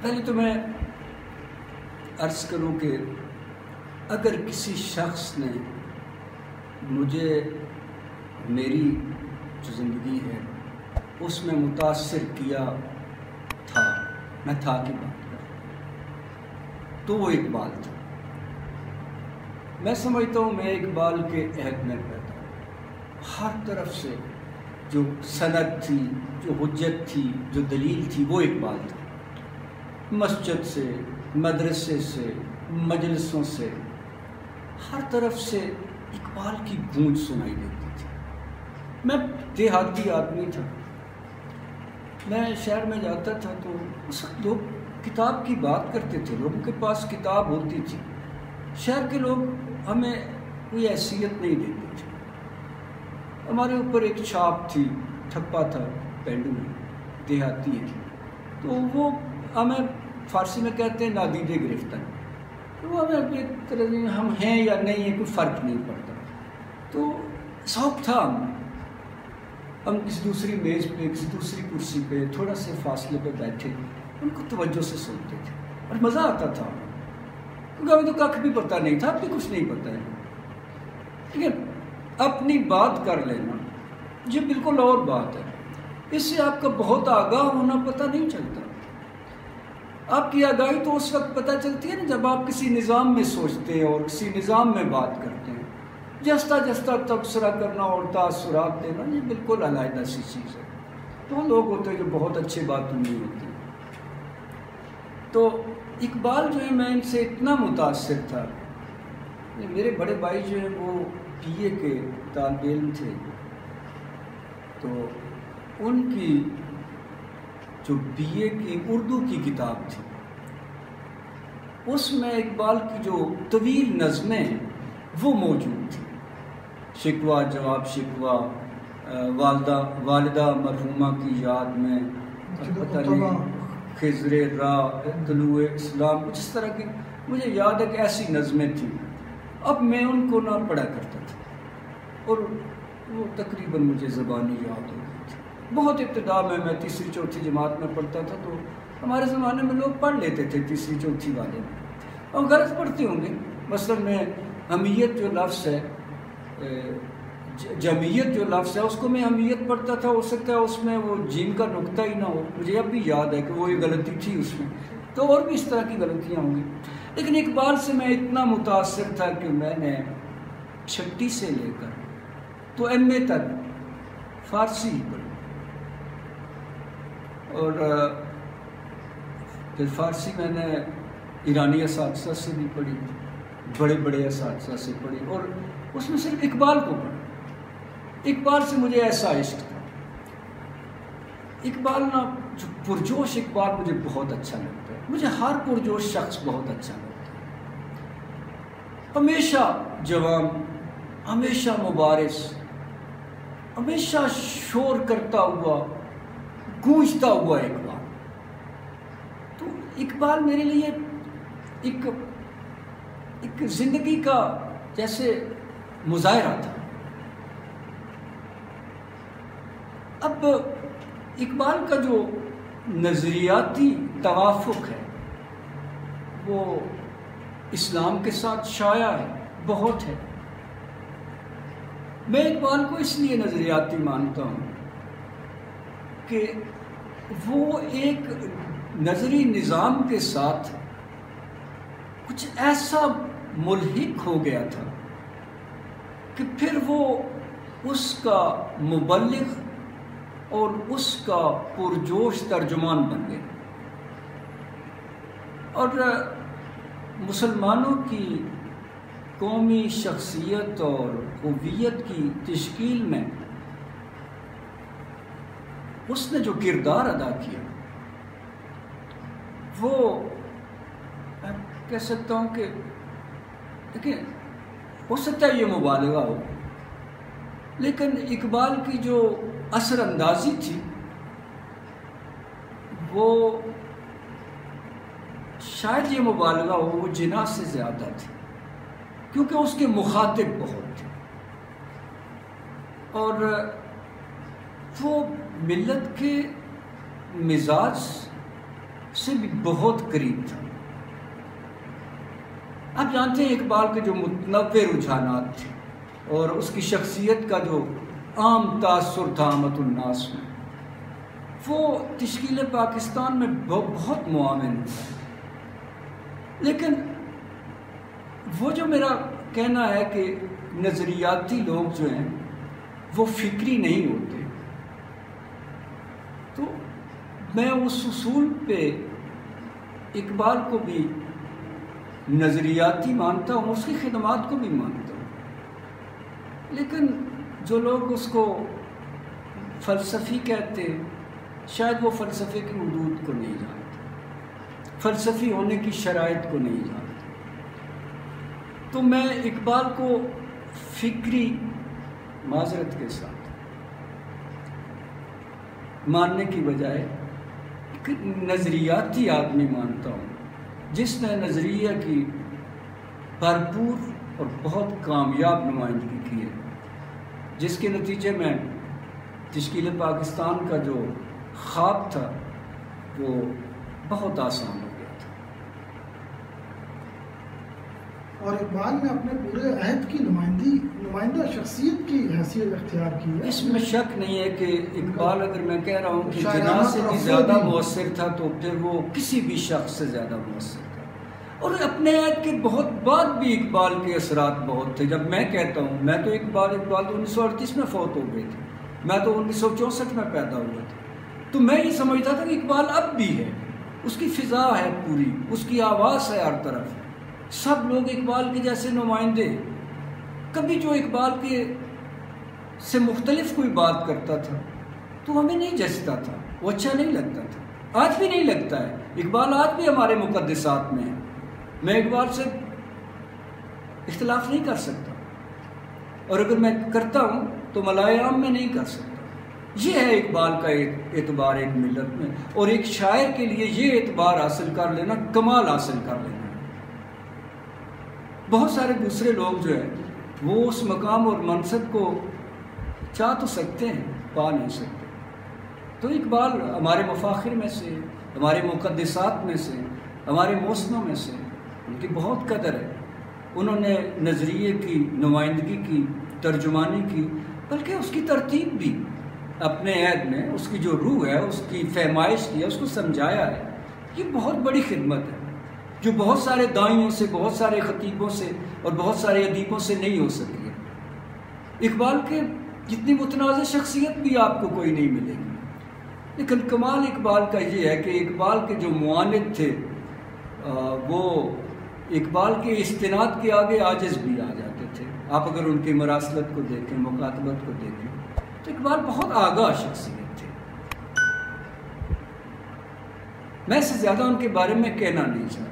پہلے تو میں عرض کروں کہ اگر کسی شخص نے مجھے میری جو زندگی ہے اس میں متاثر کیا تھا، میں تھا کی بات کروں تو وہ اقبال تھا۔ میں سمجھتا ہوں میں اقبال کے عہد میں پیدا ہوں۔ ہر طرف سے جو سند تھی، جو حجت تھی، جو دلیل تھی، وہ اقبال تھا۔ مسجد سے، مدرسے سے، مجلسوں سے، ہر طرف سے اقبال کی گونج سنائی دیتی تھی۔ میں دیہاتی آدمی تھا، میں شہر میں جاتا تھا تو اس وقت لوگ کتاب کی بات کرتے تھے، لوگوں کے پاس کتاب ہوتی تھی۔ شہر کے لوگ ہمیں کوئی حیثیت نہیں دیتے تھے۔ ہمارے اوپر ایک چھاپ تھی، ٹھپا تھا پینڈو میں، دیہاتی ہے، تو وہ ہمیں فارسی میں کہتے ہیں نادیدے گرفتن، تو وہ ہمیں اپنی طرح ہم ہیں یا نہیں ہے کوئی فرق نہیں پڑتا۔ تو شوق تھا ہم کسی دوسری میز پہ، کسی دوسری کرسی پہ تھوڑا سے فاصلے پہ بیٹھے ان کو توجہ سے سنتے تھے اور مزہ آتا تھا، کیونکہ ہمیں تو کخ بھی پتہ نہیں تھا، اب بھی کچھ نہیں پتہ ہے۔ ٹھیک ہے، اپنی بات کر لینا یہ بالکل اور بات ہے، اس سے آپ کا بہت آگاہ ہونا پتہ نہیں چلتا۔ آپ کی آگاہی تو اس وقت پتہ چلتی ہے نا جب آپ کسی نظام میں سوچتے ہیں اور کسی نظام میں بات کرتے ہیں۔ جستا جستا تبصرہ کرنا اور تاثرات دینا یہ بالکل علیحدہ سی چیز ہے۔ تو لوگ ہوتے ہیں جو بہت اچھی باتوں نہیں ہوتی۔ تو اقبال جو ہے میں ان سے اتنا متاثر تھا، میرے بڑے بھائی جو ہیں وہ BA کے طالب علم تھے، تو ان کی جو BA کی اردو کی کتاب تھی اس میں اقبال کی جو طویل نظمیں ہیں وہ موجود تھی۔ شکوہ جواب شکوہ، والدہ مرحومہ کی یاد میں، پتہ نہیں خضر راہ، طلوع اسلام، کچھ اس طرح کی مجھے یاد ہے کہ ایسی نظمیں تھیں۔ اب میں ان کو نہ پڑھا کرتا تھا اور وہ تقریباً مجھے زبانی یاد ہو گئی تھی۔ بہت ابتدا میں تیسری چوتھی جماعت میں پڑھتا تھا تو ہمارے زمانے میں لوگ پڑھ لیتے تھے تیسری چوتھی والے میں، اور غلط پڑھتے ہوں گے۔ مثلاً میں حمیت جو لفظ ہے، جمعیت جو لفظ ہے اس کو میں حمیت پڑھتا تھا، ہو سکتا ہے اس میں وہ جیم کا نقطہ ہی نہ ہو، مجھے اب بھی یاد ہے کہ وہ یہ غلطی تھی اس میں، تو اور بھی اس طرح کی غلطیاں ہوں گی۔ لیکن اقبال سے میں اتنا متاثر تھا کہ میں نے چھٹی سے لے کر تو MA تک فارسی ہی پڑھی، اور پھر فارسی میں نے ایرانی اساتذہ سے بھی پڑھی، بڑے بڑے اساتذہ سے پڑھی، اور اس میں صرف اقبال کو پڑھا۔ اقبال سے مجھے ایسا عشق تھا، اقبال نا جو پرجوش اقبال مجھے بہت اچھا لگتا ہے، مجھے ہر پرجوش شخص بہت اچھا لگتا ہے، ہمیشہ جوان، ہمیشہ مبارز، ہمیشہ شور کرتا ہوا، گونجتا ہوا اقبال۔ تو اقبال میرے لیے ایک زندگی کا جیسے مظاہرہ تھا۔ اب اقبال کا جو نظریاتی توافق ہے وہ اسلام کے ساتھ شائع ہے، بہت ہے۔ میں اقبال کو اس لیے نظریاتی مانتا ہوں کہ وہ ایک نظری نظام کے ساتھ کچھ ایسا ملحق ہو گیا تھا کہ پھر وہ اس کا مبلغ اور اس کا پرجوش ترجمان بن گئے، اور مسلمانوں کی قومی شخصیت اور ہویت کی تشکیل میں اس نے جو کردار ادا کیا وہ میں کہہ سکتا ہوں کہ دیکھیں، ہو سکتا ہے یہ مبالغہ ہو، لیکن اقبال کی جو اثر اندازی تھی وہ شاید یہ مبالغہ ہو، وہ جناح سے زیادہ تھی، کیونکہ اس کے مخاطب بہت تھے، اور وہ ملت کے مزاج سے بھی بہت قریب تھا۔ آپ جانتے ہیں اقبال کے جو متنوع رجحانات تھے اور اس کی شخصیت کا جو عام تاثر تھا آمد الناس میں، وہ تشکیل پاکستان میں بہت معاون تھا۔ لیکن وہ جو میرا کہنا ہے کہ نظریاتی لوگ جو ہیں وہ فکری نہیں ہوتے، تو میں اس اصول پہ اقبال کو بھی نظریاتی مانتا ہوں، اس کی خدمات کو بھی مانتا ہوں، لیکن جو لوگ اس کو فلسفی کہتے ہیں شاید وہ فلسفے کی حدود کو نہیں جانتے، فلسفی ہونے کی شرائط کو نہیں جانتے۔ تو میں اقبال کو فکری معذرت کے ساتھ ماننے کی بجائے ایک نظریاتی آدمی مانتا ہوں، جس نے نظریہ کی بھرپور اور بہت کامیاب نمائندگی کی ہے، جس کے نتیجے میں تشکیل پاکستان کا جو خواب تھا وہ بہت آسان ہو گیا تھا۔ اور اقبال نے اپنے پورے عہد کی نمائندہ شخصیت کی حیثیت اختیار کی ہے۔ اس میں شک نہیں ہے کہ اقبال، اگر میں کہہ رہا ہوں کہ جناح سے بھی زیادہ مؤثر تھا تو پھر وہ کسی بھی شخص سے زیادہ مؤثر تھا، اور اپنے عہد کے بہت بعد بھی اقبال کے اثرات بہت تھے۔ جب میں کہتا ہوں، میں تو اقبال تو 1938 میں فوت ہو گئے تھے، میں تو 1964 میں پیدا ہوا تھا، تو میں یہ سمجھتا تھا کہ اقبال اب بھی ہے، اس کی فضا ہے پوری، اس کی آواز ہے ہر طرف، سب لوگ اقبال کے جیسے نمائندے۔ کبھی جو اقبال کے سے مختلف کوئی بات کرتا تھا تو ہمیں نہیں جچتا تھا، وہ اچھا نہیں لگتا تھا، آج بھی نہیں لگتا ہے۔ اقبال آج بھی ہمارے مقدسات میں ہے، میں اقبال سے اختلاف نہیں کر سکتا، اور اگر میں کرتا ہوں تو ملائے عام میں نہیں کر سکتا۔ یہ ہے اقبال کا اعتبار ایک ملت میں، اور ایک شاعر کے لیے یہ اعتبار حاصل کر لینا کمال حاصل کر لینا۔ بہت سارے دوسرے لوگ جو ہے وہ اس مقام اور منصب کو چاہ تو سکتے ہیں، پا نہیں سکتے۔ تو اقبال ہمارے مفاخر میں سے، ہمارے مقدسات میں سے، ہمارے موسموں میں سے، ان کی بہت قدر ہے۔ انہوں نے نظریے کی نمائندگی کی، ترجمانی کی، بلکہ اس کی ترتیب بھی اپنے عہد میں، اس کی جو روح ہے، اس کی فہمائش کی ہے، اس کو سمجھایا ہے۔ یہ بہت بڑی خدمت ہے جو بہت سارے دائیوں سے، بہت سارے خطیبوں سے اور بہت سارے ادیبوں سے نہیں ہو سکی ہے۔ اقبال کے جتنی متنازع شخصیت بھی آپ کو کوئی نہیں ملے گی، لیکن کمال اقبال کا یہ ہے کہ اقبال کے جو معاند تھے وہ اقبال کے استناد کے آگے عاجز بھی آ جاتے تھے۔ آپ اگر ان کی مراسلت کو دیکھیں، مکاتبت کو دیکھیں، تو اقبال بہت آگاہ شخصیت تھے۔ میں سے زیادہ ان کے بارے میں کہنا نہیں چاہتا۔